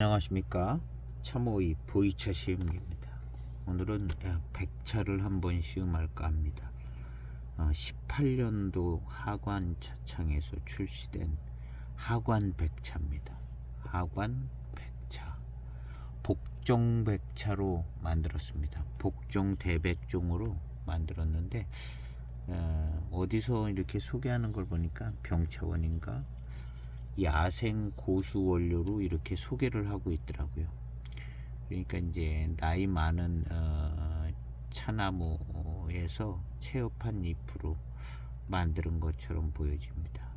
안녕하십니까. 참호의 보이차 시음기입니다. 오늘은 백차를 한번 시음할까 합니다. 18년도 하관 차창에서 출시된 하관 백차입니다. 하관 백차, 복종 백차로 만들었습니다. 복종 대백종으로 만들었는데 어디서 이렇게 소개하는 걸 보니까 병차원인가 야생 고수 원료로 이렇게 소개를 하고 있더라고요. 그러니까 이제 나이 많은 차나무에서 체업한 잎으로 만드는 것처럼 보여집니다.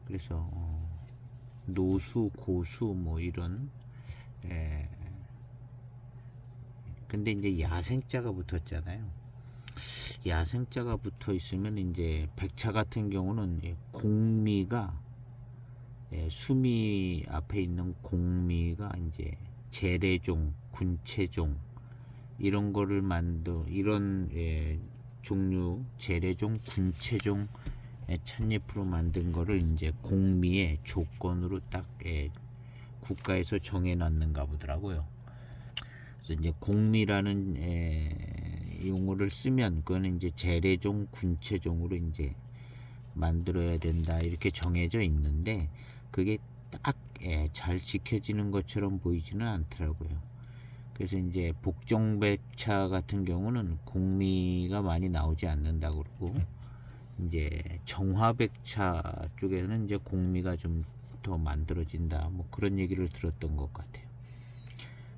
그래서 노수, 고수 뭐 이런 근데 이제 야생자가 붙었잖아요. 야생자가 붙어 있으면 이제 백차 같은 경우는 공미가 수미 앞에 있는 공미가 이제 재래종, 군체종 이런 거를 이런 종류 재래종, 군체종 찻잎으로 만든 거를 이제 공미의 조건으로 딱 국가에서 정해놨는가 보더라고요. 그래서 이제 공미라는 용어를 쓰면 그거는 이제 재래종, 군체종으로 이제 만들어야 된다 이렇게 정해져 있는데 그게 딱 잘 지켜지는 것처럼 보이지는 않더라고요. 그래서 이제 복종백차 같은 경우는 공미가 많이 나오지 않는다 그러고 이제 정화백차 쪽에는 이제 공미가 좀 더 만들어진다 뭐 그런 얘기를 들었던 것 같아요.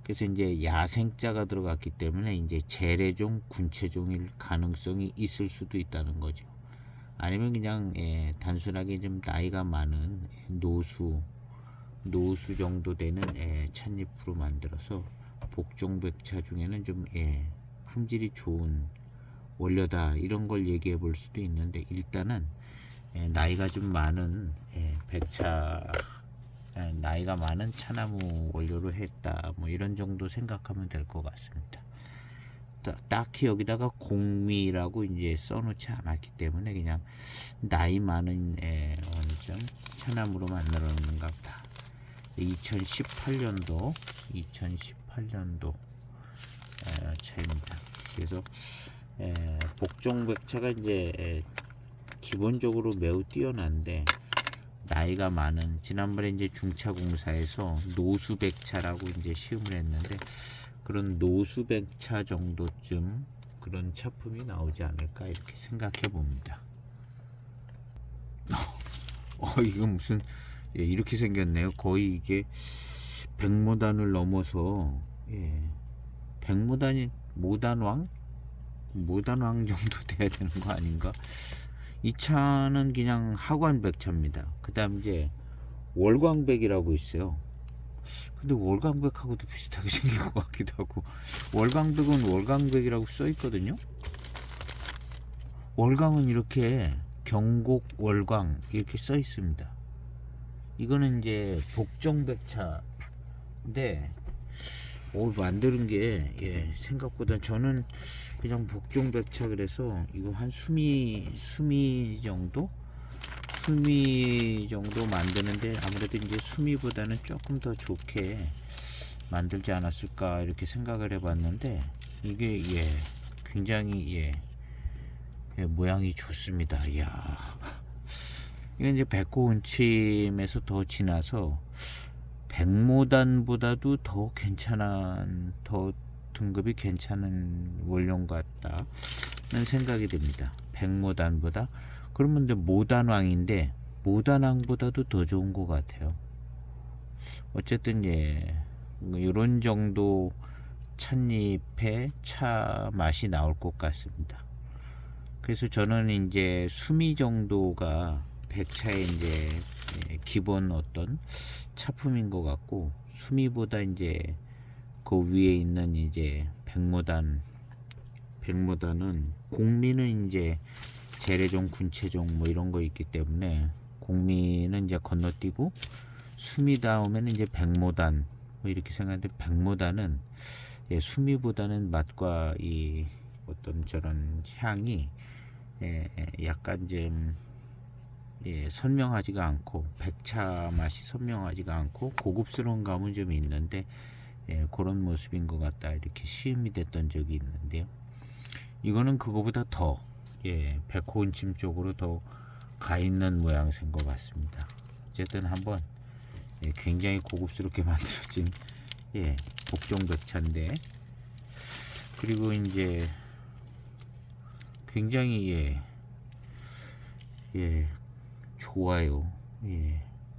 그래서 이제 야생자가 들어갔기 때문에 이제 재래종, 군체종일 가능성이 있을 수도 있다는 거죠. 아니면 그냥 단순하게 좀 나이가 많은 노수 정도 되는 찻잎으로 만들어서 복종백차 중에는 좀 품질이 좋은 원료다 이런 걸 얘기해 볼 수도 있는데 일단은 나이가 좀 많은 백차 나이가 많은 차나무 원료로 했다 뭐 이런 정도 생각하면 될 것 같습니다. 딱히 여기다가 공미라고 이제 써놓지 않았기 때문에 그냥 나이 많은 어느 좀 차나무로 만들어 놓는가 보다. 2018년도 차입니다. 그래서 복종백차가 이제 기본적으로 매우 뛰어난데 나이가 많은 지난번에 이제 중차공사에서 노수백차라고 이제 시음을 했는데 그런 노수백차 정도쯤 그런 차품이 나오지 않을까 이렇게 생각해 봅니다. 이거 무슨 이렇게 생겼네요. 거의 이게 백모단을 넘어서 백모단이 모단왕 정도 돼야 되는 거 아닌가? 이 차는 그냥 하관백차입니다. 그 다음 이제 월광백이라고 있어요. 근데 월광백하고도 비슷하게 생긴 것 같기도 하고 월광백은 월광백이라고 써 있거든요. 월광은 이렇게 경곡 월광 이렇게 써 있습니다. 이거는 이제 복종백차인데 만드는 게 생각보다 저는 그냥 복종백차 그래서 이거 한 수미 정도 만드는데 아무래도 이제 수미보다는 조금 더 좋게 만들지 않았을까 이렇게 생각을 해봤는데 이게 굉장히 모양이 좋습니다. 이야, 이게 이제 백호운침에서 더 지나서 백모단보다도 더 괜찮은 더 등급이 괜찮은 원료 같다는 생각이 듭니다. 백모단보다. 그러면 이제 모단왕인데 모단왕보다도 더 좋은 것 같아요. 어쨌든 이런 정도 찻잎에 차 맛이 나올 것 같습니다. 그래서 저는 이제 수미 정도가 백차의 이제 기본 어떤 차품인 것 같고 수미보다 이제 그 위에 있는 이제 백모단은 공미는 이제 재래종, 군체종 뭐 이런 거 있기 때문에 공미는 이제 건너뛰고 수미 다음에는 이제 백모단 뭐 이렇게 생각하는데 백모단은 수미보다는 맛과 이 어떤 저런 향이 약간 좀 선명하지가 않고 백차 맛이 선명하지가 않고 고급스러운 감은 좀 있는데 그런 모습인 것 같다 이렇게 시음이 됐던 적이 있는데요. 이거는 그거보다 더 백호은침 쪽으로 더 가 있는 모양새인 것 같습니다. 어쨌든 한번 굉장히 고급스럽게 만들어진 복종백차인데, 그리고 이제 굉장히 좋아요.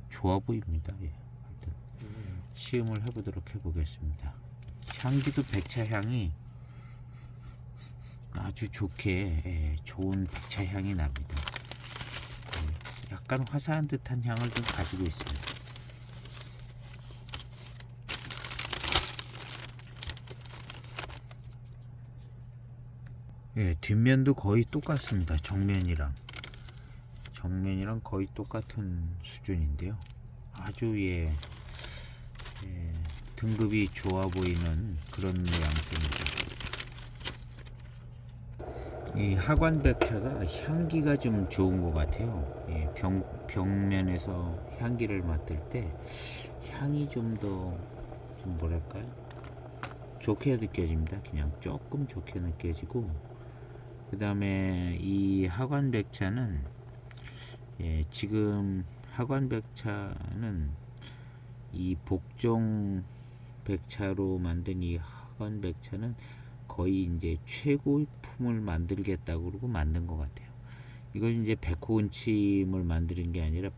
좋아 보입니다. 하여튼 시음을 해보도록 해보겠습니다. 향기도 백차 향이 아주 좋게 좋은 백차 향이 납니다. 약간 화사한 듯한 향을 좀 가지고 있습니다. 뒷면도 거의 똑같습니다. 정면이랑 거의 똑같은 수준인데요. 아주 등급이 좋아 보이는 그런 모양새입니다. 이 하관백차가 향기가 좀 좋은 것 같아요. 벽면에서 향기를 맡을 때 향이 좀 더 뭐랄까요, 좋게 느껴집니다. 그냥 조금 좋게 느껴지고, 그 다음에 이 하관백차는 지금 하관백차는 이 복종백차로 만든 이 하관백차는 거의 이제 최고품을 만들겠다고 그러고 만든 것 같아요. 이건 이제 백호은침을 만드는 게 아니라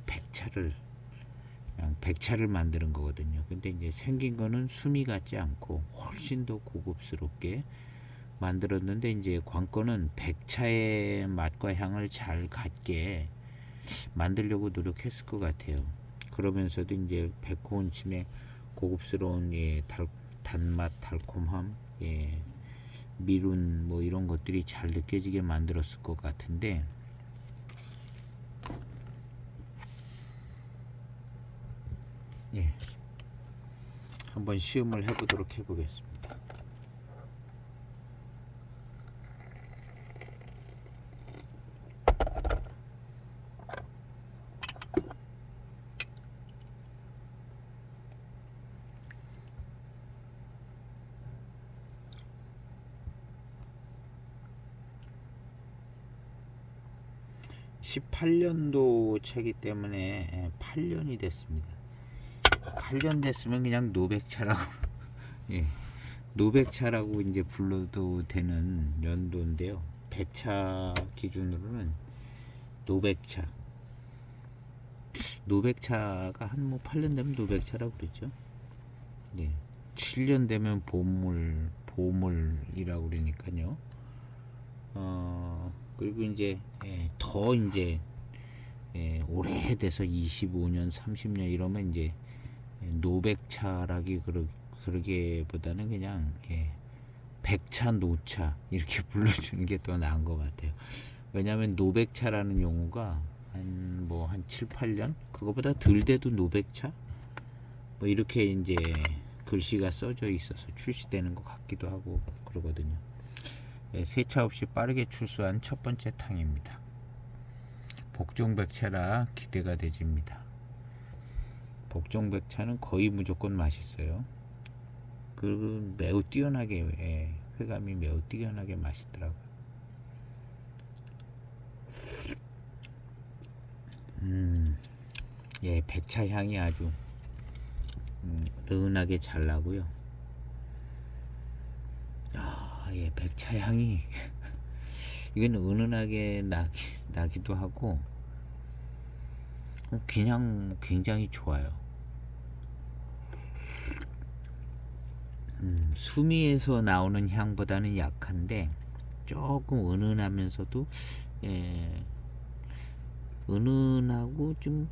그냥 백차를 만드는 거거든요. 근데 이제 생긴 거는 수미 같지 않고 훨씬 더 고급스럽게 만들었는데, 이제 관건은 백차의 맛과 향을 잘 갖게 만들려고 노력했을 것 같아요. 그러면서도 이제 백호은침의 고급스러운 단맛, 달콤함, 미룬 뭐 이런 것들이 잘 느껴지게 만들었을 것 같은데, 한번 시음을 해보도록 해보겠습니다. (18년도) 차기 때문에 8년이 됐습니다. 8년 됐으면 그냥 노백차라고 노백차라고 이제 불러도 되는 연도인데요. 백차 기준으로는 노백차가 한 뭐 8년 되면 노백차라고 그랬죠. 7년 되면 보물이라고 그러니까요. 그리고 이제 더 이제 오래돼서 25년 30년 이러면 이제 노백차라기 그러기보다는 그냥 백차 노차 이렇게 불러주는 게 더 나은 것 같아요. 왜냐하면 노백차라는 용어가 한 7, 8년 그거보다 덜 돼도 노백차 뭐 이렇게 이제 글씨가 써져 있어서 출시되는 것 같기도 하고 그러거든요. 세차 없이 빠르게 출소한 첫 번째 탕입니다. 복종백차라 기대가 되집니다. 복종백차는 거의 무조건 맛있어요. 그리고 매우 뛰어나게 회감이 매우 뛰어나게 맛있더라고요. 백차 향이 아주 은은하게 잘 나고요. 백차 향이 이건 은은하게 나기도 하고 그냥 굉장히 좋아요. 수미에서 나오는 향보다는 약한데 조금 은은하면서도 은은하고 좀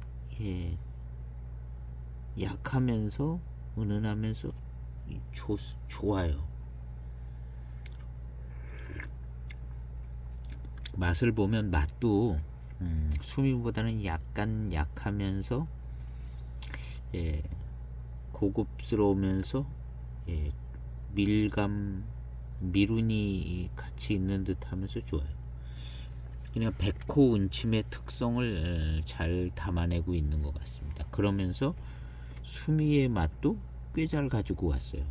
약하면서 은은하면서 좋아요. 맛을 보면 맛도 수미보다는 약간 약하면서 고급스러우면서 미룬이 같이 있는 듯 하면서 좋아요. 그냥 백호 은침의 특성을 잘 담아내고 있는 것 같습니다. 그러면서 수미의 맛도 꽤 잘 가지고 왔어요.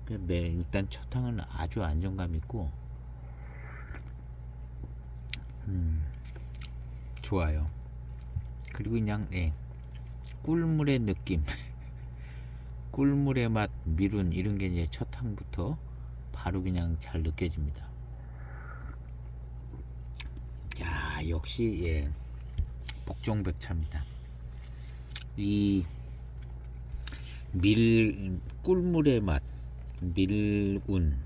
일단 첫 향은 아주 안정감 있고 좋아요. 그리고 그냥 꿀물의 느낌 꿀물의 맛, 미룬 이런 게 이제 첫 향부터 바로 그냥 잘 느껴집니다. 야, 역시 복종백차입니다. 이 꿀물의 맛, 밀운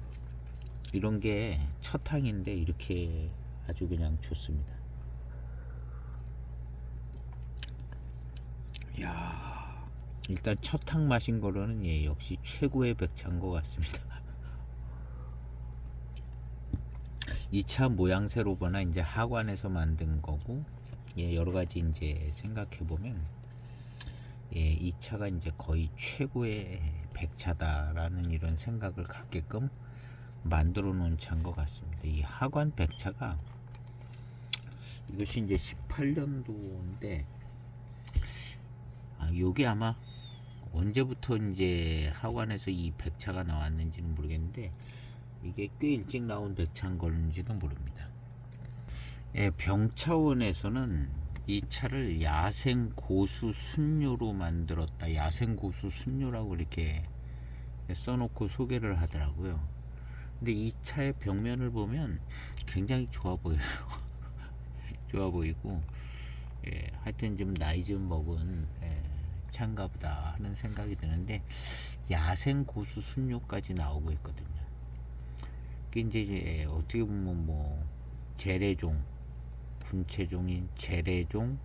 이런 게 첫 향인데 이렇게 아주 그냥 좋습니다. 야, 일단 첫 향 마신 거로는 역시 최고의 백차인 것 같습니다. 이 차 모양새로 보나 이제 하관에서 만든 거고 여러 가지 이제 생각해 보면 이 차가 이제 거의 최고의 백차다라는 이런 생각을 갖게끔 만들어 놓은 차인 것 같습니다. 이 하관 백차가 이것이 이제 18년도인데 요게 아마 언제부터 이제 하관에서 이 백차가 나왔는지는 모르겠는데 이게 꽤 일찍 나온 백차인 걸지도 모릅니다. 병 차원에서는 이 차를 야생 고수 순료로 만들었다. 야생 고수 순료라고 이렇게 써놓고 소개를 하더라고요. 근데 이 차의 벽면을 보면 굉장히 좋아 보여요. 좋아 보이고 하여튼 좀 나이 좀 먹은 차인가 보다 하는 생각이 드는데 야생 고수 순료까지 나오고 있거든요. 그게 이제 어떻게 보면 뭐 재래종, 군체종인 재래종,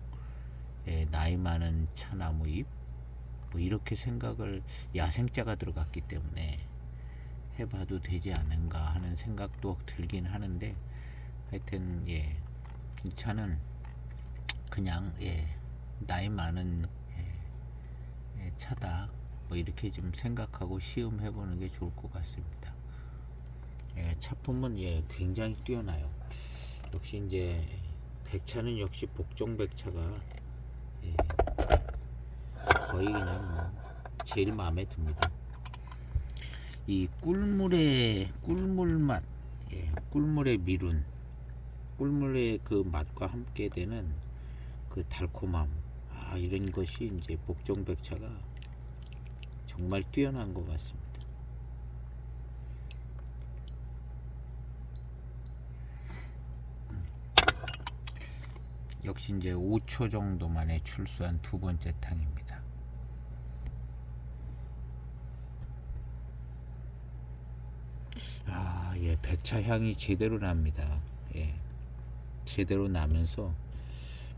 나이 많은 차나무잎 뭐 이렇게 생각을 야생자가 들어갔기 때문에 해봐도 되지 않은가 하는 생각도 들긴 하는데 하여튼 이 차는 그냥 나이 많은 차다 뭐 이렇게 좀 생각하고 시음해보는 게 좋을 것 같습니다. 차품은 굉장히 뛰어나요. 역시 이제 백차는 역시 복종 백차가 거의 그냥 뭐 제일 마음에 듭니다. 이 꿀물 맛, 꿀물의 미룬, 꿀물의 그 맛과 함께 되는 그 달콤함, 이런 것이 이제 복종 백차가 정말 뛰어난 것 같습니다. 역시 이제 5초 정도 만에 출수한 두 번째 탕입니다. 백차 향이 제대로 납니다. 제대로 나면서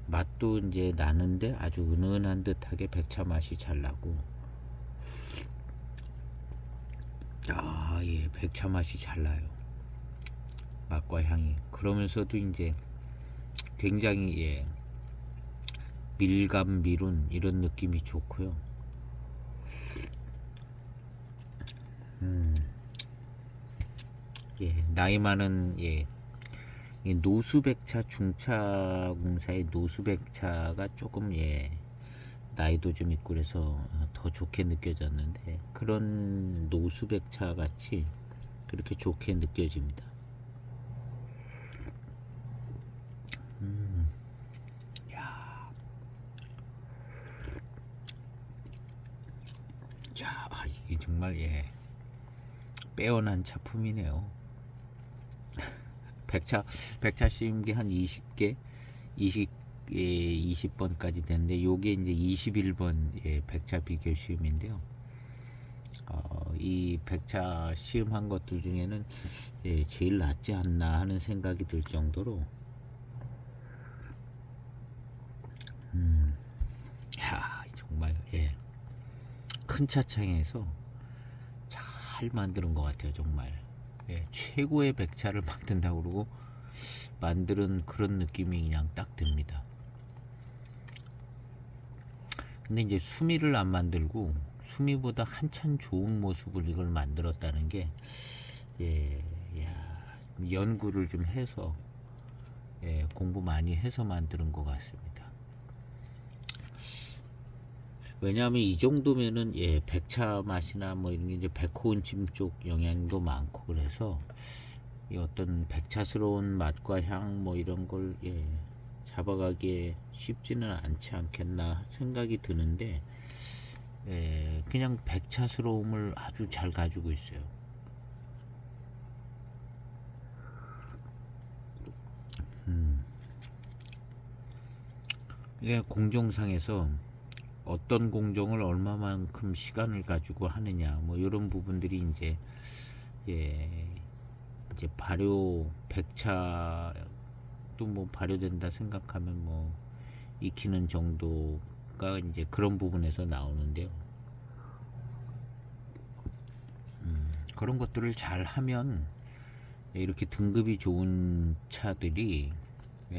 맛도 이제 나는데 아주 은은한 듯하게 백차 맛이 잘 나고 백차 맛이 잘 나요. 맛과 향이. 그러면서도 이제 굉장히 밀감 미룬 이런 느낌이 좋고요. 나이 많은 이 노수백차 중차공사의 노수백차가 조금 나이도 좀 있고 그래서 더 좋게 느껴졌는데 그런 노수백차 같이 그렇게 좋게 느껴집니다. 이게 정말 빼어난 차품이네요. 백차 씌운 게 한 20개 20번까지 되는데 요게 이제 21번 백차 비교 시음인데요. 이 백차 시음한 것들 중에는 제일 낫지 않나 하는 생각이 들 정도로 정말 큰 차창에서 잘 만드는 것 같아요. 정말 최고의 백차를 만든다고 그러고 만드는 그런 느낌이 그냥 딱 듭니다. 근데 이제 수미를 안 만들고 수미보다 한참 좋은 모습을 이걸 만들었다는 게 연구를 좀 해서 공부 많이 해서 만드는 것 같습니다. 왜냐하면 이 정도면은 백차 맛이나 뭐 이런 게 이제 백호은침 쪽 영향도 많고 그래서 이 어떤 백차스러운 맛과 향 뭐 이런 걸 잡아가기에 쉽지는 않지 않겠나 생각이 드는데 그냥 백차스러움을 아주 잘 가지고 있어요. 이게 공정상에서 어떤 공정을 얼마만큼 시간을 가지고 하느냐 뭐 이런 부분들이 이제 이제 발효 백차도 뭐 발효된다 생각하면 뭐 익히는 정도가 이제 그런 부분에서 나오는데요. 그런 것들을 잘 하면 이렇게 등급이 좋은 차들이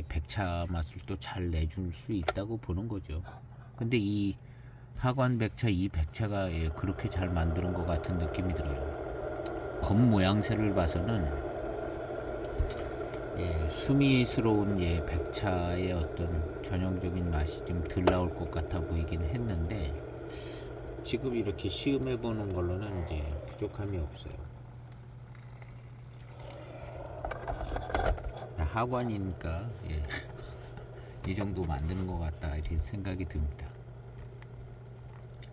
백차 맛을 또 잘 내줄 수 있다고 보는 거죠. 근데 이 하관 백차, 이 백차가 그렇게 잘 만드는 것 같은 느낌이 들어요. 겉 모양새를 봐서는 수미스러운 백차의 어떤 전형적인 맛이 좀 덜 나올 것 같아 보이긴 했는데 지금 이렇게 시음해 보는 걸로는 이제 부족함이 없어요. 하관이니까 이 정도 만드는 것 같다 이렇게 생각이 듭니다.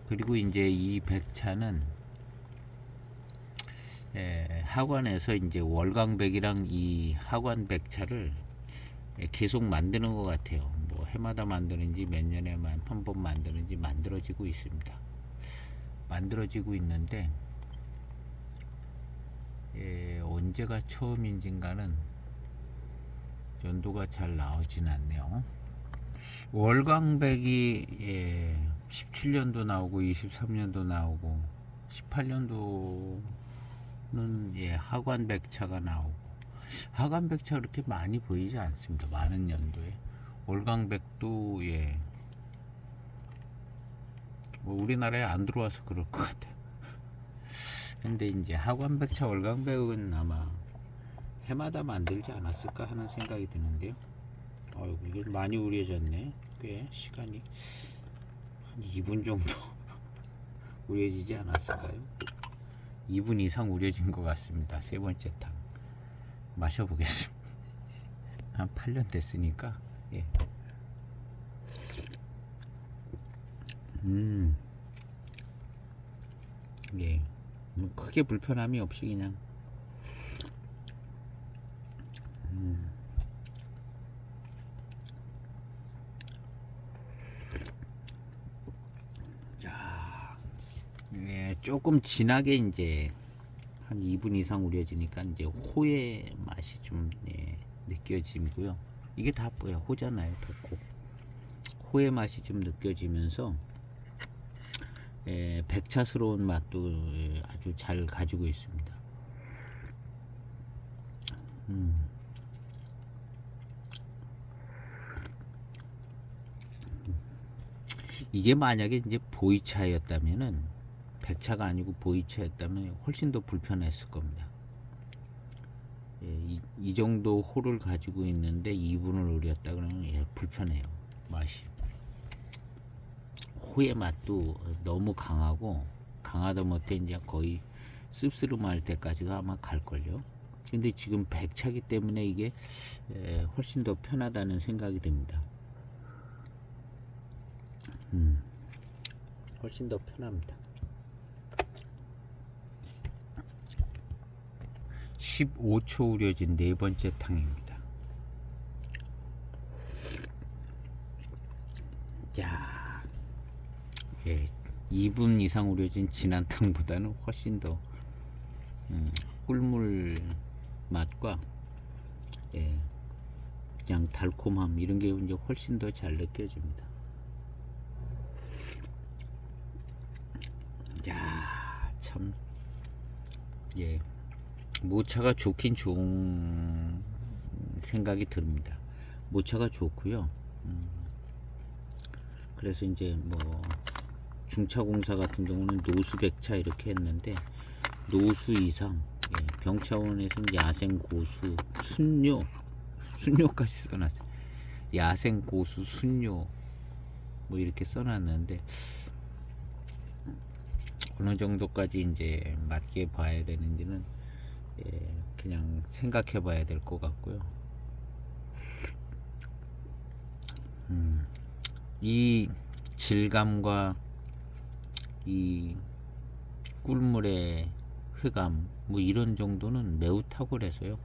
그리고 이제 이 백차는 하관에서 이제 월광백이랑 이 하관 백차를 계속 만드는 것 같아요. 뭐 해마다 만드는지 몇 년에만 한 번 만드는지 만들어지고 있습니다. 만들어지고 있는데 언제가 처음인지인가는 연도가 잘 나오진 않네요. 월광백이 17년도 나오고 23년도 나오고 18년도는 하관백차가 나오고 하관백차 그렇게 많이 보이지 않습니다. 많은 연도에 월광백도 뭐 우리나라에 안 들어와서 그럴 것 같아요. 근데 이제 하관백차 월광백은 아마 해마다 만들지 않았을까 하는 생각이 드는데요. 어이구, 이게 많이 우려졌네. 꽤 시간이 한 2분 정도 우려지지 않았을까요? 2분 이상 우려진 것 같습니다. 세 번째 탕 마셔보겠습니다. 한 8년 됐으니까 뭐 크게 불편함이 없이 그냥 조금 진하게 이제 한 2분 이상 우려지니까 이제 호의 맛이 좀 느껴지고요. 이게 다 뭐야 호잖아요. 백호. 호의 맛이 좀 느껴지면서 백차스러운 맛도 아주 잘 가지고 있습니다. 이게 만약에 이제 보이차였다면은 백차가 아니고 보이차였다면 훨씬 더 불편했을 겁니다. 이 정도 호를 가지고 있는데 2분을 우렸다 그러면 불편해요. 맛이. 호의 맛도 너무 강하고 강하다 못해 이제 거의 씁쓸름할 때까지가 아마 갈걸요. 근데 지금 백차기 때문에 이게 훨씬 더 편하다는 생각이 듭니다. 훨씬 더 편합니다. 15초 우려진 네 번째 탕입니다. 야, 2분 이상 우려진 진한 탕보다는 훨씬 더 꿀물 맛과 그냥 달콤함 이런 게 이제 훨씬 더 잘 느껴집니다. 야, 참 모차가 좋긴 좋은 생각이 듭니다. 모차가 좋고요. 그래서 이제 뭐 중차공사 같은 경우는 노수백차 이렇게 했는데 노수 이상 병차원에서는 야생 고수, 순뇨까지 써놨어요. 야생 고수 순뇨 뭐 이렇게 써놨는데 어느 정도까지 이제 맞게 봐야 되는지는 그냥 생각해 봐야 될 것 같고요. 이 질감과 이 꿀물의 회감 뭐 이런 정도는 매우 탁월해서요.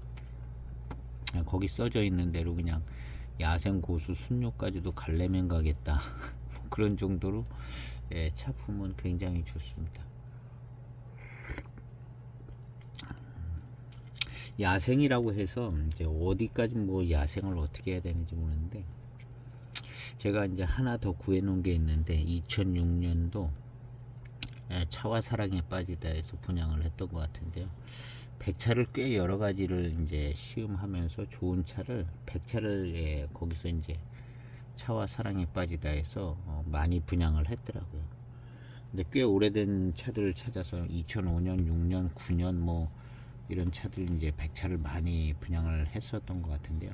그냥 거기 써져 있는 대로 그냥 야생 고수 순뇨까지도 갈래면 가겠다. 뭐 그런 정도로 차품은 굉장히 좋습니다. 야생이라고 해서 이제 어디까지 뭐 야생을 어떻게 해야 되는지 모르는데, 제가 이제 하나 더 구해 놓은 게 있는데 2006년도 차와 사랑에 빠지다 해서 분양을 했던 것 같은데요. 백차를 꽤 여러 가지를 이제 시음하면서 좋은 차를 100차를 거기서 이제 차와 사랑에 빠지다 해서 많이 분양을 했더라고요. 근데 꽤 오래된 차들을 찾아서 2005년, 6년, 9년 뭐 이런 차들 이제 100차를 많이 분양을 했었던 것 같은데요.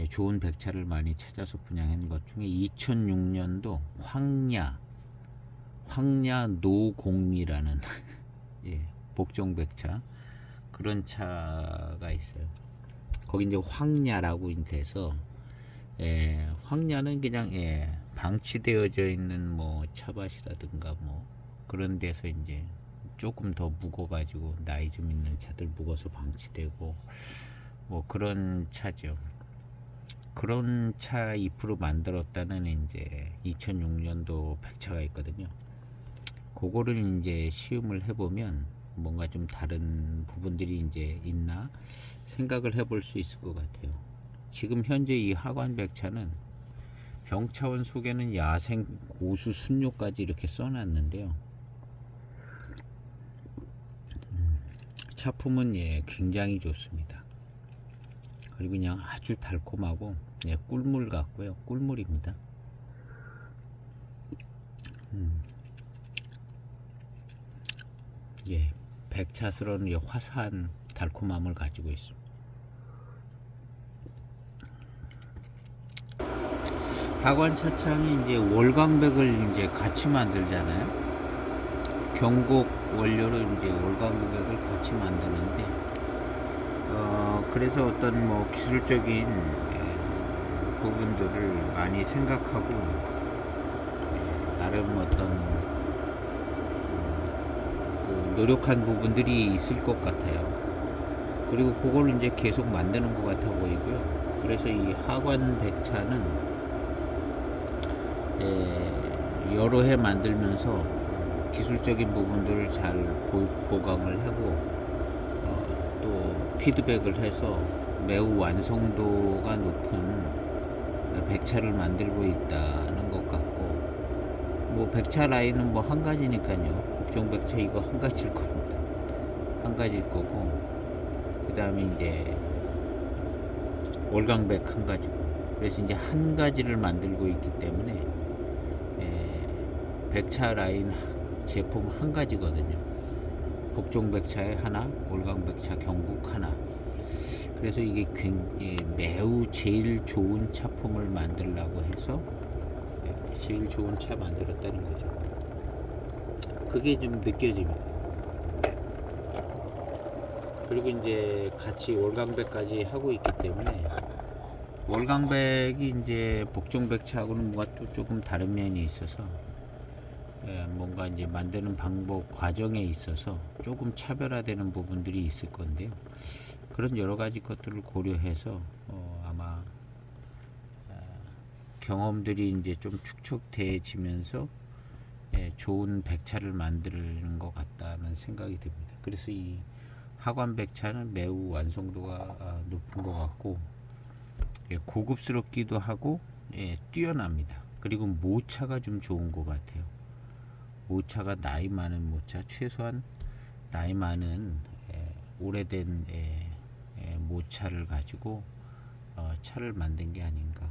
좋은 100차를 많이 찾아서 분양한 것 중에 2006년도 황야 노공미라는 복종 100차 그런 차가 있어요. 거기 이제 황야라고 돼서 황야는 그냥 방치되어져 있는 뭐 차밭이라든가 뭐 그런 데서 이제 조금 더 묵어가지고 나이 좀 있는 차들 묵어서 방치되고 뭐 그런 차죠. 그런 차 잎으로 만들었다는 이제 2006년도 100차가 있거든요. 그거를 이제 시음을 해보면 뭔가 좀 다른 부분들이 이제 있나 생각을 해볼 수 있을 것 같아요. 지금 현재 이 하관 100차는 병차원 속에는 야생 고수 순뇨까지 이렇게 써놨는데요. 차품은 굉장히 좋습니다. 그리고 그냥 아주 달콤하고 꿀물 같고요. 꿀물입니다. 백차스러운 화사한 달콤함을 가지고 있습니다. 하관 차창이 이제 월광백을 이제 같이 만들잖아요. 경곡 원료로 이제 월광백을 같이 만드는데, 그래서 어떤 뭐 기술적인 부분들을 많이 생각하고 나름 어떤 노력한 부분들이 있을 것 같아요. 그리고 그걸 이제 계속 만드는 것 같아 보이고요. 그래서 이 하관 백차는 여러 해 만들면서 기술적인 부분들을 잘 보강을 하고 또 피드백을 해서 매우 완성도가 높은 백차를 만들고 있다는 것 같고, 뭐 백차 라인은 뭐 한 가지니까요. 복종 백차 이거 한 가지일 겁니다. 한 가지일 거고, 그 다음에 이제 월광백 한 가지고, 그래서 이제 한 가지를 만들고 있기 때문에 백차 라인 제품 한 가지거든요. 복종 백차에 하나, 월광 백차 경국 하나. 그래서 이게 매우 제일 좋은 차품을 만들려고 해서 제일 좋은 차 만들었다는 거죠. 그게 좀 느껴집니다. 그리고 이제 같이 월광백까지 하고 있기 때문에 월광백이 이제 복종백차하고는 뭔가 또 조금 다른 면이 있어서 뭔가 이제 만드는 방법 과정에 있어서 조금 차별화되는 부분들이 있을 건데요. 그런 여러 가지 것들을 고려해서 아마 경험들이 이제 좀 축적돼지면서 좋은 백차를 만드는 것 같다는 생각이 듭니다. 그래서 이 하관 백차는 매우 완성도가 높은 것 같고 고급스럽기도 하고 뛰어납니다. 그리고 모차가 좀 좋은 것 같아요. 모차가 나이 많은 모차, 최소한 나이 많은 오래된 모차를 가지고 차를 만든 게 아닌가.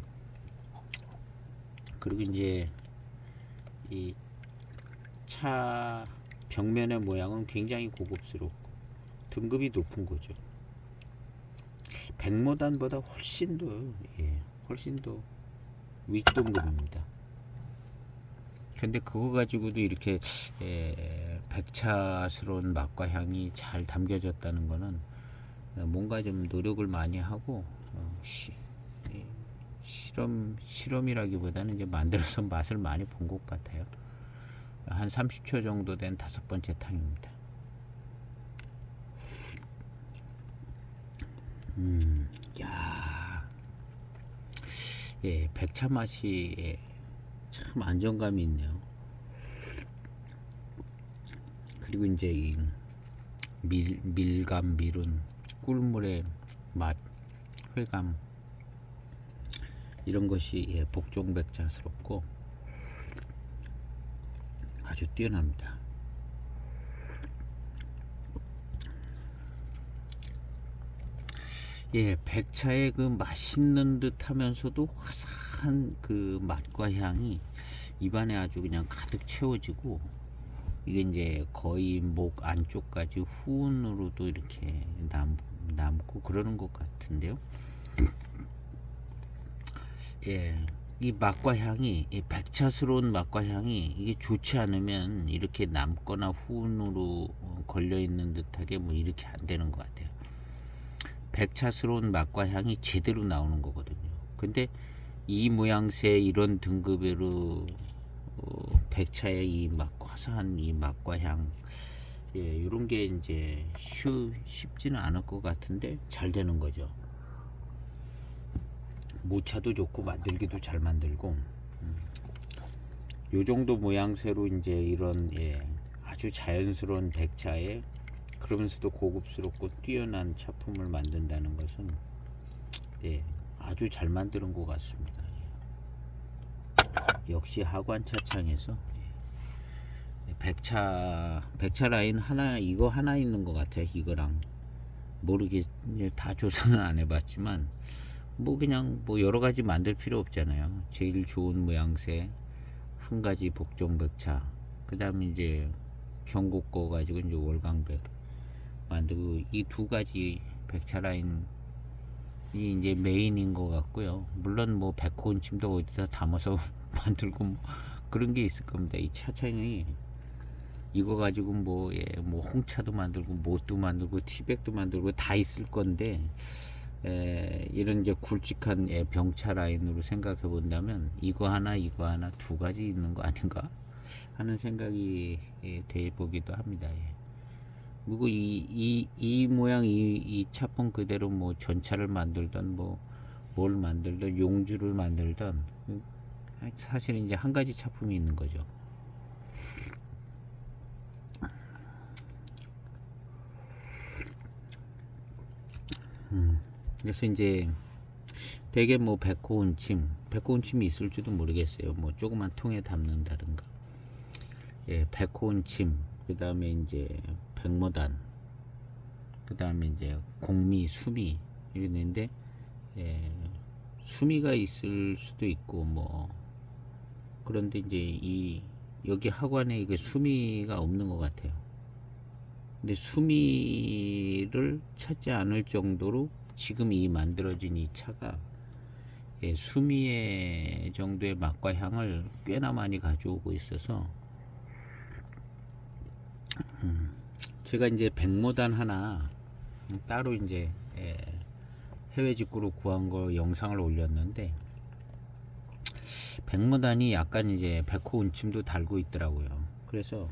그리고 이제 이 차 벽면의 모양은 굉장히 고급스럽고 등급이 높은 거죠. 백모단보다 훨씬 더 윗등급입니다. 근데 그거 가지고도 이렇게 백차스러운 맛과 향이 잘 담겨졌다는 거는 뭔가 좀 노력을 많이 하고 실험이라기보다는 이제 만들어서 맛을 많이 본 것 같아요. 한 30초 정도 된 5번째 탕입니다. 야, 백차 맛이 참 안정감이 있네요. 그리고 이제 이 밀감 밀은 꿀물의 맛, 회감 이런 것이 복종백차스럽고 아주 뛰어납니다. 백차의 그 맛있는 듯 하면서도 화사한 그 맛과 향이 입안에 아주 그냥 가득 채워지고, 이게 이제 거의 목 안쪽까지 후운으로도 이렇게 남고 그러는 것 같은데요. 이 맛과 향이, 이 백차스러운 맛과 향이 이게 좋지 않으면 이렇게 남거나 후운으로 걸려 있는 듯하게 뭐 이렇게 안 되는 것 같아요. 백차스러운 맛과 향이 제대로 나오는 거거든요. 근데 이 모양새 이런 등급으로 백차의 이 맛, 화사한 이 맛과 향, 이런 게 이제 쉽지는 않을 것 같은데 잘 되는 거죠. 모차도 좋고 만들기도 잘 만들고, 요 정도 모양새로 이제 이런 아주 자연스러운 백차에 그러면서도 고급스럽고 뛰어난 차품을 만든다는 것은 아주 잘 만드는 것 같습니다. 역시 하관 차창에서 백차 라인 하나, 이거 하나 있는 것 같아요. 이거랑 모르게 다 조사는 안 해봤지만 뭐 그냥 뭐 여러 가지 만들 필요 없잖아요. 제일 좋은 모양새 한 가지 복종 백차, 그 다음에 이제 경고 거 가지고 이제 월광백 만들고, 이 두 가지 백차 라인이 이제 메인인 것 같고요. 물론 뭐 백호은침도 어디다 담아서 만들고 뭐 그런 게 있을 겁니다. 이 차창이 이거 가지고 뭐 홍차도 만들고 못도 만들고 티백도 만들고 다 있을 건데, 이런 이제 굵직한 병차 라인으로 생각해 본다면 이거 하나 두 가지 있는 거 아닌가 하는 생각이 돼 보기도 합니다. 그리고 이 모양 이 차품 그대로 뭐 전차를 만들던 뭐 뭘 만들던 용주를 만들던, 사실 이제 한 가지 차품이 있는 거죠. 그래서 이제 되게 뭐 백호운침이 있을지도 모르겠어요. 뭐 조그만 통에 담는다든가, 백호운침, 그 다음에 이제 백모단, 그 다음에 이제 공미, 수미 이랬는데, 수미가 있을 수도 있고 뭐, 그런데 이제 여기 하관에 이게 수미가 없는 것 같아요. 근데 수미를 찾지 않을 정도로 지금 이 만들어진 이 차가 수미의 정도의 맛과 향을 꽤나 많이 가져오고 있어서, 제가 이제 백모단 하나 따로 이제 해외 직구로 구한 거 영상을 올렸는데, 백모단이 약간 이제 백호운침도 달고 있더라고요. 그래서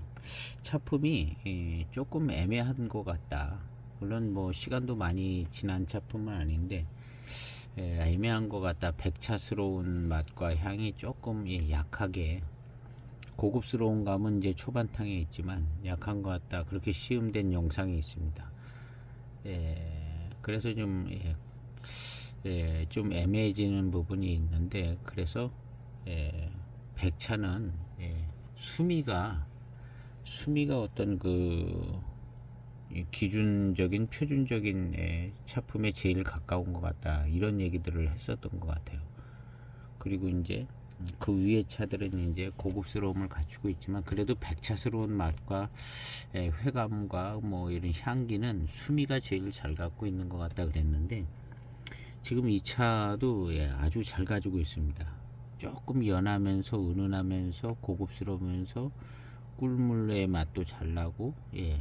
차품이 조금 애매한 것 같다. 물론 뭐 시간도 많이 지난 차품은 아닌데 애매한 것 같다. 백차스러운 맛과 향이 조금 약하게, 고급스러운 감은 이제 초반탕에 있지만 약한 것 같다. 그렇게 시음된 영상이 있습니다. 그래서 좀 애매해지는 부분이 있는데, 그래서 백차는 수미가 어떤 그 기준적인 표준적인 차품에 제일 가까운 것 같다, 이런 얘기들을 했었던 것 같아요. 그리고 이제 그 위의 차들은 이제 고급스러움을 갖추고 있지만 그래도 백차스러운 맛과 회감과 뭐 이런 향기는 수미가 제일 잘 갖고 있는 것 같다 그랬는데, 지금 이 차도 예, 아주 잘 가지고 있습니다. 조금 연하면서 은은하면서 고급스러우면서 꿀물의 맛도 잘 나고 예.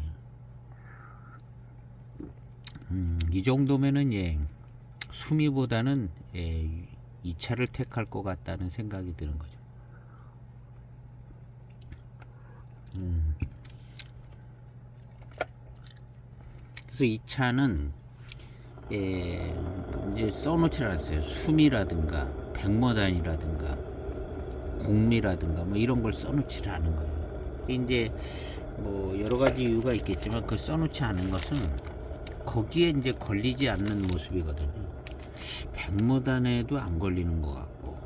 이 정도면은 예, 수미보다는 예, 이 차를 택할 것 같다는 생각이 드는 거죠. 그래서 이 차는 예, 이제 써놓지 않았어요. 수미라든가 백모단이라든가 공미라든가 뭐 이런 걸 써놓지 않은 거예요. 이제 뭐 여러 가지 이유가 있겠지만 그 써놓지 않은 것은 거기에 이제 걸리지 않는 모습이거든요. 백모단에도 안 걸리는 것 같고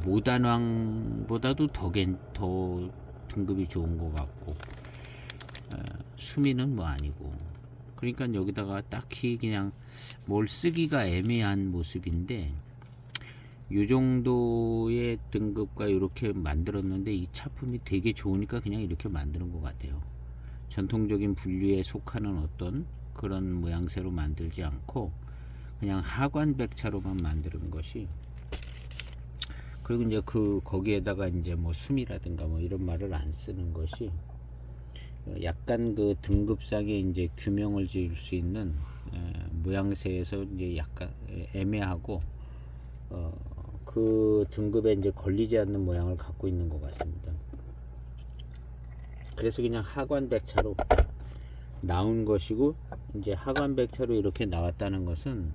모단왕보다도 더 등급이 좋은 것 같고 수미는 뭐 아니고 그러니까 여기다가 딱히 그냥 뭘 쓰기가 애매한 모습인데 요 정도의 등급과 이렇게 만들었는데 이 차품이 되게 좋으니까 그냥 이렇게 만드는 것 같아요. 전통적인 분류에 속하는 어떤 그런 모양새로 만들지 않고 그냥 하관백차로만 만드는 것이 그리고 이제 거기에다가 이제 뭐 숨이라든가 뭐 이런 말을 안 쓰는 것이 약간 그 등급상에 이제 규명을 지을 수 있는 모양새에서 이제 약간 애매하고 그 등급에 이제 걸리지 않는 모양을 갖고 있는 것 같습니다. 그래서 그냥 하관백차로 나온 것이고 이제 하관백차로 이렇게 나왔다는 것은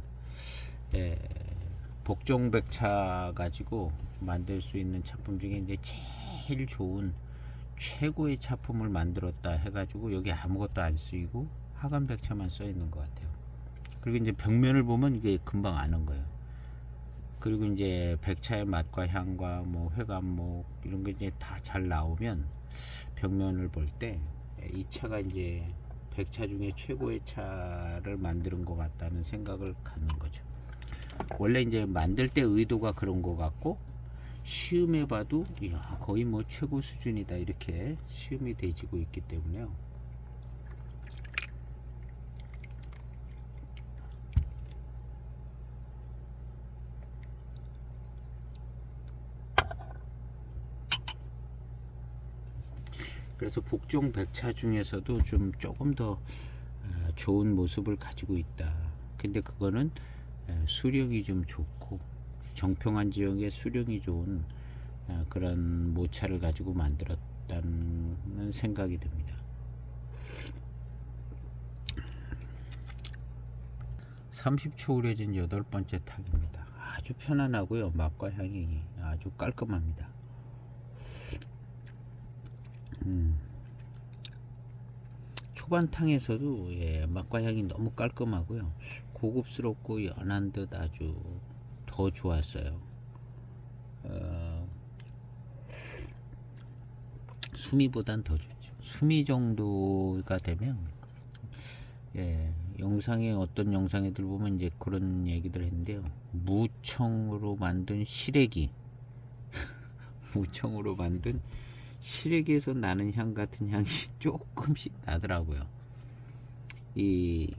복종백차 가지고 만들 수 있는 차품 중에 이제 제일 좋은 최고의 차품을 만들었다 해가지고 여기 아무것도 안 쓰이고 하관백차만 써 있는 것 같아요. 그리고 이제 벽면을 보면 이게 금방 아는 거예요. 그리고 이제 백차의 맛과 향과 뭐 회감목 이런 게 이제 다 잘 나오면 벽면을 볼 때 이 차가 이제 백차 중에 최고의 차를 만드는 것 같다는 생각을 갖는 거죠. 원래 이제 만들 때 의도가 그런 것 같고 시음해 봐도 이야, 거의 뭐 최고 수준이다 이렇게 시음이 돼지고 있기 때문에요. 그래서 복종 백차 중에서도 좀 조금 더 좋은 모습을 가지고 있다. 근데 그거는 수령이 좀 좋고 정평한 지역에 수령이 좋은 그런 모차를 가지고 만들었다는 생각이 듭니다. 30초 우려진 8번째 탁입니다. 아주 편안하고요. 맛과 향이 아주 깔끔합니다. 초반탕에서도 예, 맛과 향이 너무 깔끔하고요. 고급스럽고 연한 듯 아주 더 좋았어요. 수미보단 더 좋죠. 수미 정도가 되면 예, 영상에 어떤 영상에들 보면 이제 그런 얘기들 했는데요. 무청으로 만든 시래기 무청으로 만든 시래기에서 나는 향 같은 향이 조금씩 나더라고요. 이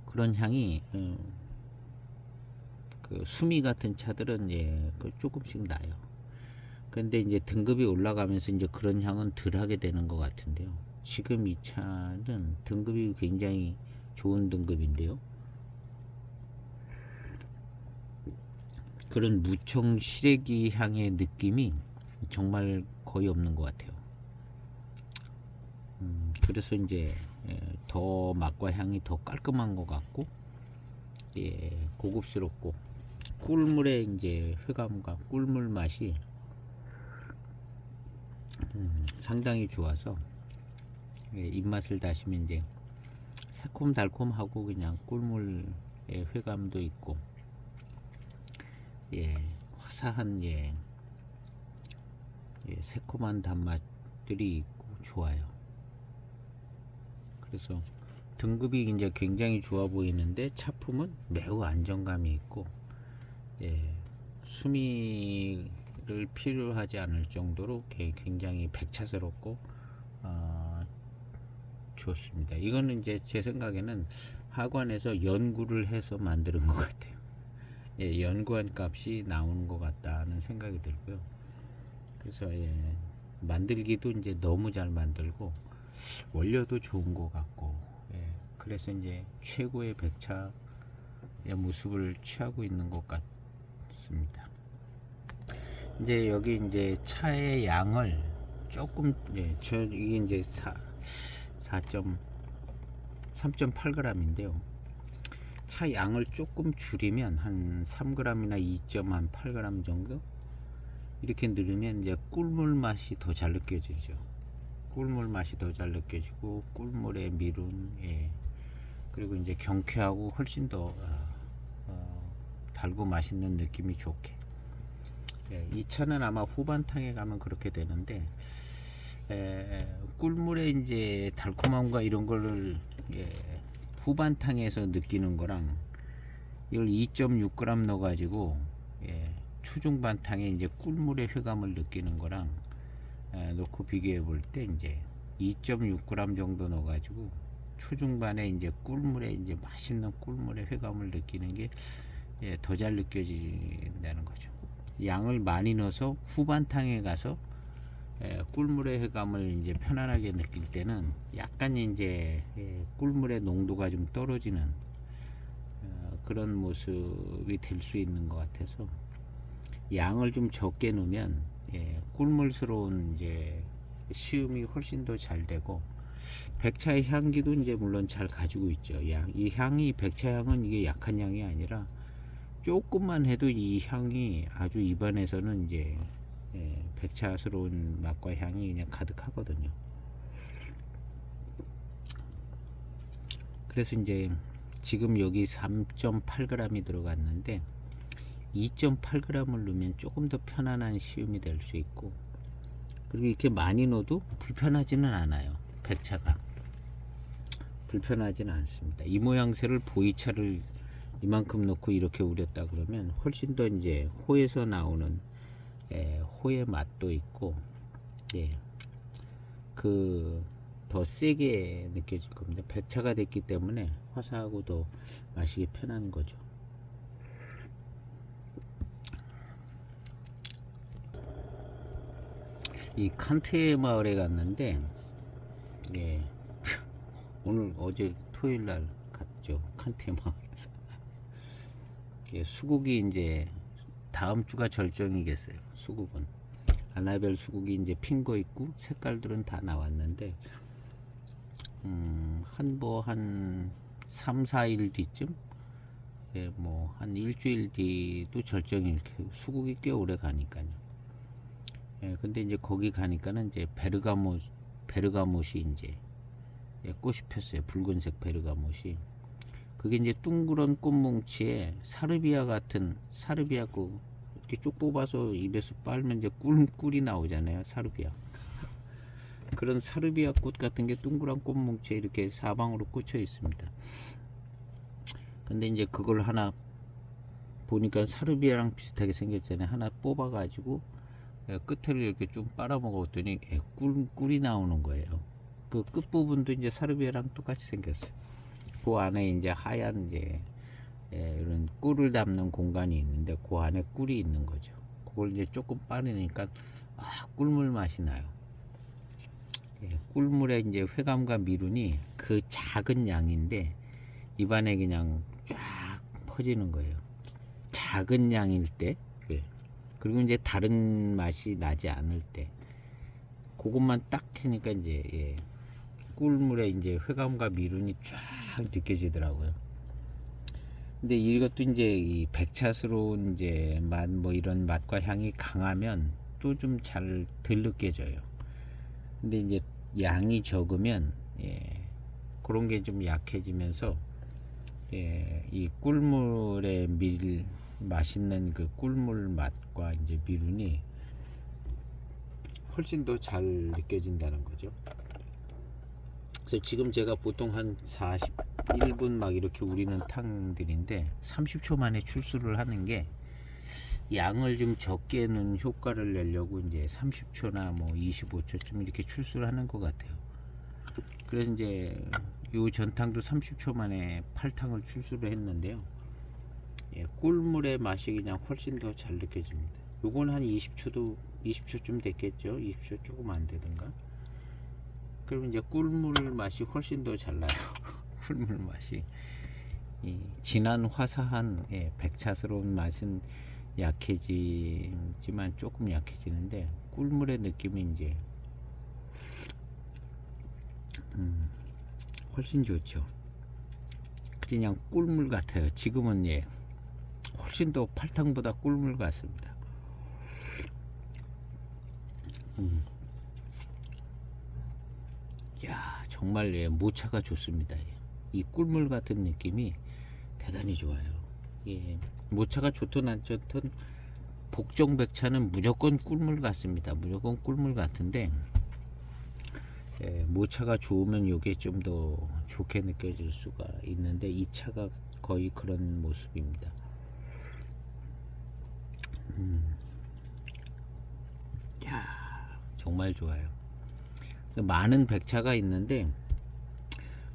그런 향이 그 수미 같은 차들은 예, 그 조금씩 나요. 근데 이제 등급이 올라가면서 이제 그런 향은 덜 하게 되는 것 같은데요. 지금 이 차는 등급이 굉장히 좋은 등급인데요. 그런 무청 시래기 향의 느낌이 정말 거의 없는 것 같아요. 그래서 이제 더 맛과 향이 더 깔끔한 것 같고 예, 고급스럽고 꿀물의 이제 회감과 꿀물 맛이 상당히 좋아서 예, 입맛을 다시면 이제 새콤달콤하고 그냥 꿀물의 회감도 있고 예, 화사한 예, 새콤한 단맛들이 있고 좋아요. 그래서 등급이 이제 굉장히 좋아 보이는데 차품은 매우 안정감이 있고 예, 수미를 필요하지 않을 정도로 굉장히 백차스럽고 좋습니다. 이거는 이제 제 생각에는 학원에서 연구를 해서 만드는 것 같아요. 예, 연구한 값이 나오는 것 같다는 생각이 들고요. 그래서 예, 만들기도 이제 너무 잘 만들고 원료도 좋은 것 같고, 예, 그래서 이제 최고의 백차의 모습을 취하고 있는 것 같습니다. 이제 여기 이제 차의 양을 조금, 예, 이게 이제 3.8g인데요. 차 양을 조금 줄이면 한 3g이나 2.8g 정도 이렇게 넣으면 이제 꿀물 맛이 더 잘 느껴지죠. 꿀물 맛이 더 잘 느껴지고 꿀물의 미룬, 예, 그리고 이제 경쾌하고 훨씬 더 달고 맛있는 느낌이 좋게. 예, 이 차는 아마 후반탕에 가면 그렇게 되는데, 꿀물의 이제 달콤함과 이런 거를, 예, 후반탕에서 느끼는 거랑 이걸 2.6g 넣어 가지고, 예, 초중반탕에 이제 꿀물의 쾌감을 느끼는 거랑 놓고 비교해 볼 때 이제 2.6g 정도 넣어 가지고 초중반에 이제 꿀물에 이제 맛있는 꿀물의 쾌감을 느끼는 게, 예, 더 잘 느껴진다는 거죠. 양을 많이 넣어서 후반탕에 가서, 예, 꿀물의 쾌감을 이제 편안하게 느낄 때는 약간 이제, 예, 꿀물의 농도가 좀 떨어지는 그런 모습이 될 수 있는 것 같아서 양을 좀 적게 넣으면, 예, 꿀물스러운 이제 시음이 훨씬 더 잘 되고 백차의 향기도 이제 물론 잘 가지고 있죠. 이 향이, 백차 향은 이게 약한 향이 아니라 조금만 해도 이 향이 아주 입안에서는 이제, 예, 백차스러운 맛과 향이 그냥 가득하거든요. 그래서 이제 지금 여기 3.8g이 들어갔는데 2.8g을 넣으면 조금 더 편안한 시음이 될 수 있고, 그리고 이렇게 많이 넣어도 불편하지는 않아요. 백차가 불편하지는 않습니다. 이 모양새를 보이차를 이만큼 넣고 이렇게 우렸다 그러면 훨씬 더 이제 호에서 나오는, 예, 호의 맛도 있고, 예, 그 더 세게 느껴질 겁니다. 백차가 됐기 때문에 화사하고 더 마시기 편한 거죠. 이 칸테 마을에 갔는데, 예, 오늘 어제 토요일 날 갔죠. 칸테 마을. 예, 수국이 이제 다음 주가 절정이겠어요. 수국은 아나벨 수국이 이제 핀 거 있고 색깔들은 다 나왔는데, 한 3, 4일 뒤쯤, 예, 뭐 한 일주일 뒤도 절정이 이렇게 수국이 꽤 오래 가니까요. 예, 근데 이제 거기 가니까는 이제 베르가못이 이제, 예, 꽃이 폈어요. 붉은색 베르가못이. 그게 이제 둥그런 꽃뭉치에 사르비아 같은, 사르비아 거 이렇게 쭉 뽑아서 입에서 빨면 이제 꿀이 나오잖아요. 사르비아. 그런 사르비아 꽃 같은 게 둥그런 꽃뭉치에 이렇게 사방으로 꽂혀 있습니다. 근데 이제 그걸 하나 보니까 사르비아랑 비슷하게 생겼잖아요. 하나 뽑아 가지고 끝을 이렇게 좀 빨아먹었더니 꿀이 나오는 거예요. 그 끝부분도 이제 사르비아랑 똑같이 생겼어요. 그 안에 이제 하얀 이제, 이런 꿀을 담는 공간이 있는데 그 안에 꿀이 있는 거죠. 그걸 이제 조금 빠르니까 꿀물 맛이 나요. 예, 꿀물의 이제 회감과 미룬이 그 작은 양인데 입안에 그냥 쫙 퍼지는 거예요. 작은 양일 때, 예, 그리고 이제 다른 맛이 나지 않을 때, 그것만 딱 하니까 이제, 예, 꿀물의 이제 회감과 미룬이 쫙 느껴지더라고요. 근데 이것도 이제 이 백차스러운 이제 맛, 뭐 이런 맛과 향이 강하면 또 좀 잘 덜 느껴져요. 근데 이제 양이 적으면, 예, 그런 게 좀 약해지면서, 예, 이 꿀물의 맛있는 그 꿀물 맛과 이제 미룬이 훨씬 더 잘 느껴진다는 거죠. 그래서 지금 제가 보통 한 41분 막 이렇게 우리는 탕들인데 30초 만에 출수를 하는 게, 양을 좀 적게 넣은 효과를 내려고 이제 30초나 뭐 25초쯤 이렇게 출수를 하는 것 같아요. 그래서 이제 요 전탕도 30초 만에 8탕을 출수를 했는데요. 예, 꿀물의 맛이 그냥 훨씬 더 잘 느껴집니다. 요건 한 20초쯤 됐겠죠. 20초 조금 안 되던가. 그러면 이제 꿀물 맛이 훨씬 더 잘 나요. 꿀물 맛이. 이 진한 화사한 백차스러운 맛은 약해지지만 조금 약해지는데 꿀물의 느낌이 이제 훨씬 좋죠. 그냥 꿀물 같아요. 지금은 훨씬 더 팔탕보다 꿀물 같습니다. 야, 정말 모차가 좋습니다. 이 꿀물 같은 느낌이 대단히 좋아요. 모차가 좋든 안 좋든 복종백차는 무조건 꿀물 같습니다. 무조건 꿀물 같은데 모차가 좋으면 이게 좀 더 좋게 느껴질 수가 있는데 이 차가 거의 그런 모습입니다. 야, 정말 좋아요. 많은 백차가 있는데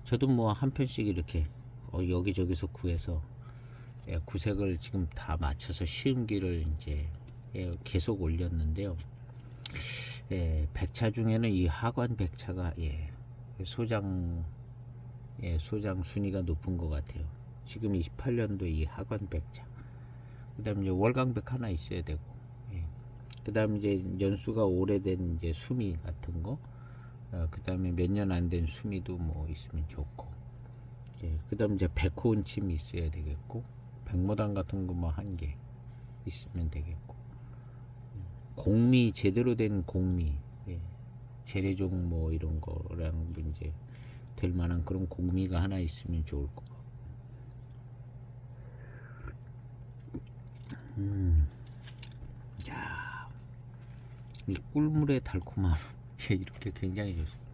저도 뭐 한 편씩 이렇게 여기저기서 구해서 구색을 지금 다 맞춰서 시음기를 이제 계속 올렸는데요. 백차 중에는 이 하관 백차가 소장 순위가 높은 것 같아요. 지금 28년도 이 하관 백차. 그다음 이제 월강백 하나 있어야 되고, 그다음 이제 연수가 오래된 이제 수미 같은 거, 그다음에 몇 년 안 된 수미도 뭐 있으면 좋고, 그다음 이제 백호은침이 있어야 되겠고, 백모당 같은 거 뭐 한 개 있으면 되겠고, 공미 제대로 된 공미, 재래종 뭐 이런 거랑 이제 될 만한 그런 공미가 하나 있으면 좋을 것 같고. 야, 이 꿀물의 달콤함 이렇게 굉장히 좋습니다.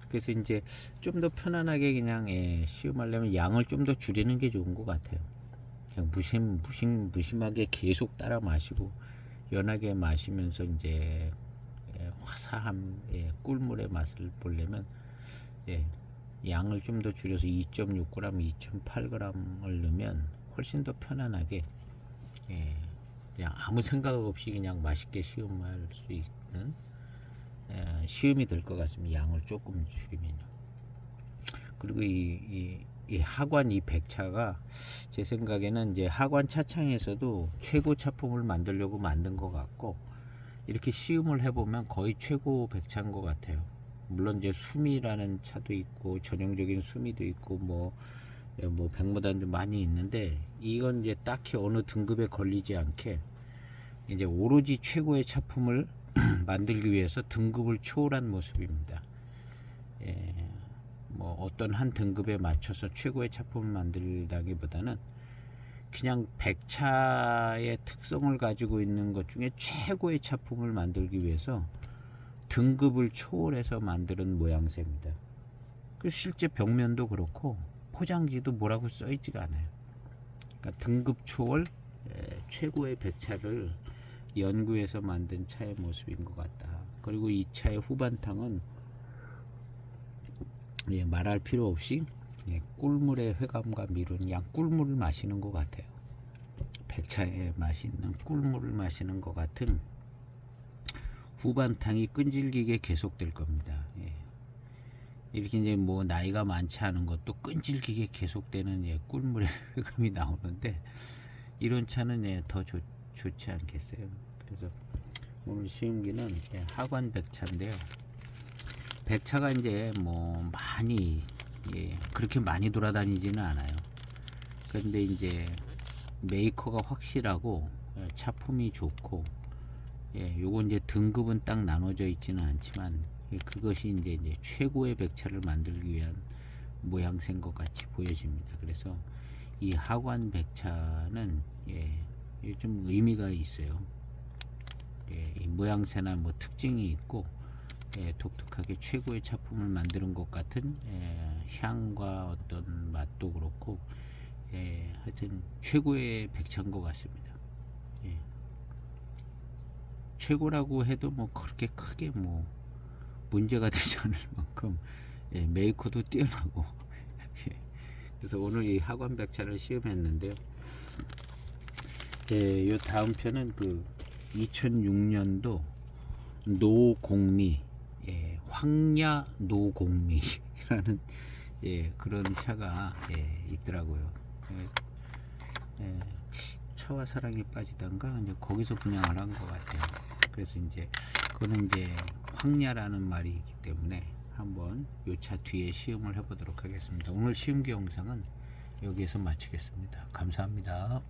그래서 이제 좀 더 편안하게 그냥 시음하려면 양을 좀 더 줄이는 게 좋은 것 같아요. 그냥 무심하게 계속 따라 마시고 연하게 마시면서 이제 화사함 꿀물의 맛을 보려면 양을 좀 더 줄여서 2.6g, 2.8g을 넣으면 훨씬 더 편안하게 그냥 아무 생각 없이 그냥 맛있게 시음할 수 있는 시음이 될 것 같습니다. 양을 조금 줄이면요. 그리고 이 하관 이 백차가 제 생각에는 이제 하관 차창에서도 최고 차품을 만들려고 만든 것 같고 이렇게 시음을 해보면 거의 최고 백차인 것 같아요. 물론 이제 수미라는 차도 있고 전형적인 수미도 있고 뭐 백모단도 많이 있는데 이건 이제 딱히 어느 등급에 걸리지 않게 이제 오로지 최고의 차품을 만들기 위해서 등급을 초월한 모습입니다. 뭐 어떤 한 등급에 맞춰서 최고의 차품을 만들다기보다는 그냥 백차의 특성을 가지고 있는 것 중에 최고의 차품을 만들기 위해서 등급을 초월해서 만드는 모양새입니다. 그 실제 벽면도 그렇고 포장지도 뭐라고 써있지가 않아요. 그러니까 등급 초월 최고의 백차를 연구해서 만든 차의 모습인 것 같다. 그리고 이 차의 후반탕은 말할 필요 없이 꿀물의 회감과 미룬 양 꿀물을 마시는 것 같아요. 백차에 맛있는 꿀물을 마시는 것 같은 후반탕이 끈질기게 계속될 겁니다. 이렇게 이제 뭐 나이가 많지 않은 것도 끈질기게 계속되는 꿀물의 회감이 나오는데 이런 차는 더 좋지 않겠어요. 그래서 오늘 시음기는 하관 백차인데요. 백차가 이제 뭐 많이 그렇게 많이 돌아다니지는 않아요. 그런데 이제 메이커가 확실하고 차품이 좋고 요건 이제 등급은 딱 나눠져 있지는 않지만 그것이 이제 최고의 백차를 만들기 위한 모양새인 것 같이 보여집니다. 그래서 이 하관 백차는 좀 의미가 있어요. 이 모양새나 뭐 특징이 있고 독특하게 최고의 차품을 만드는 것 같은 향과 어떤 맛도 그렇고 하여튼 최고의 백차인 것 같습니다. 최고라고 해도 뭐 그렇게 크게 뭐 문제가 되지 않을 만큼 메이커도 뛰어나고 그래서 오늘 이 학원백차를 시험했는데요. 요 다음 편은 그 2006년도 노공미, 황야 노공미라는 그런 차가 있더라고요. 차와 사랑에 빠지던가 이제 거기서 분양을 한 것 같아요. 그래서 이제 그거는 이제 황야라는 말이기 때문에 한번 요 차 뒤에 시험을 해보도록 하겠습니다. 오늘 시험기 영상은 여기에서 마치겠습니다. 감사합니다.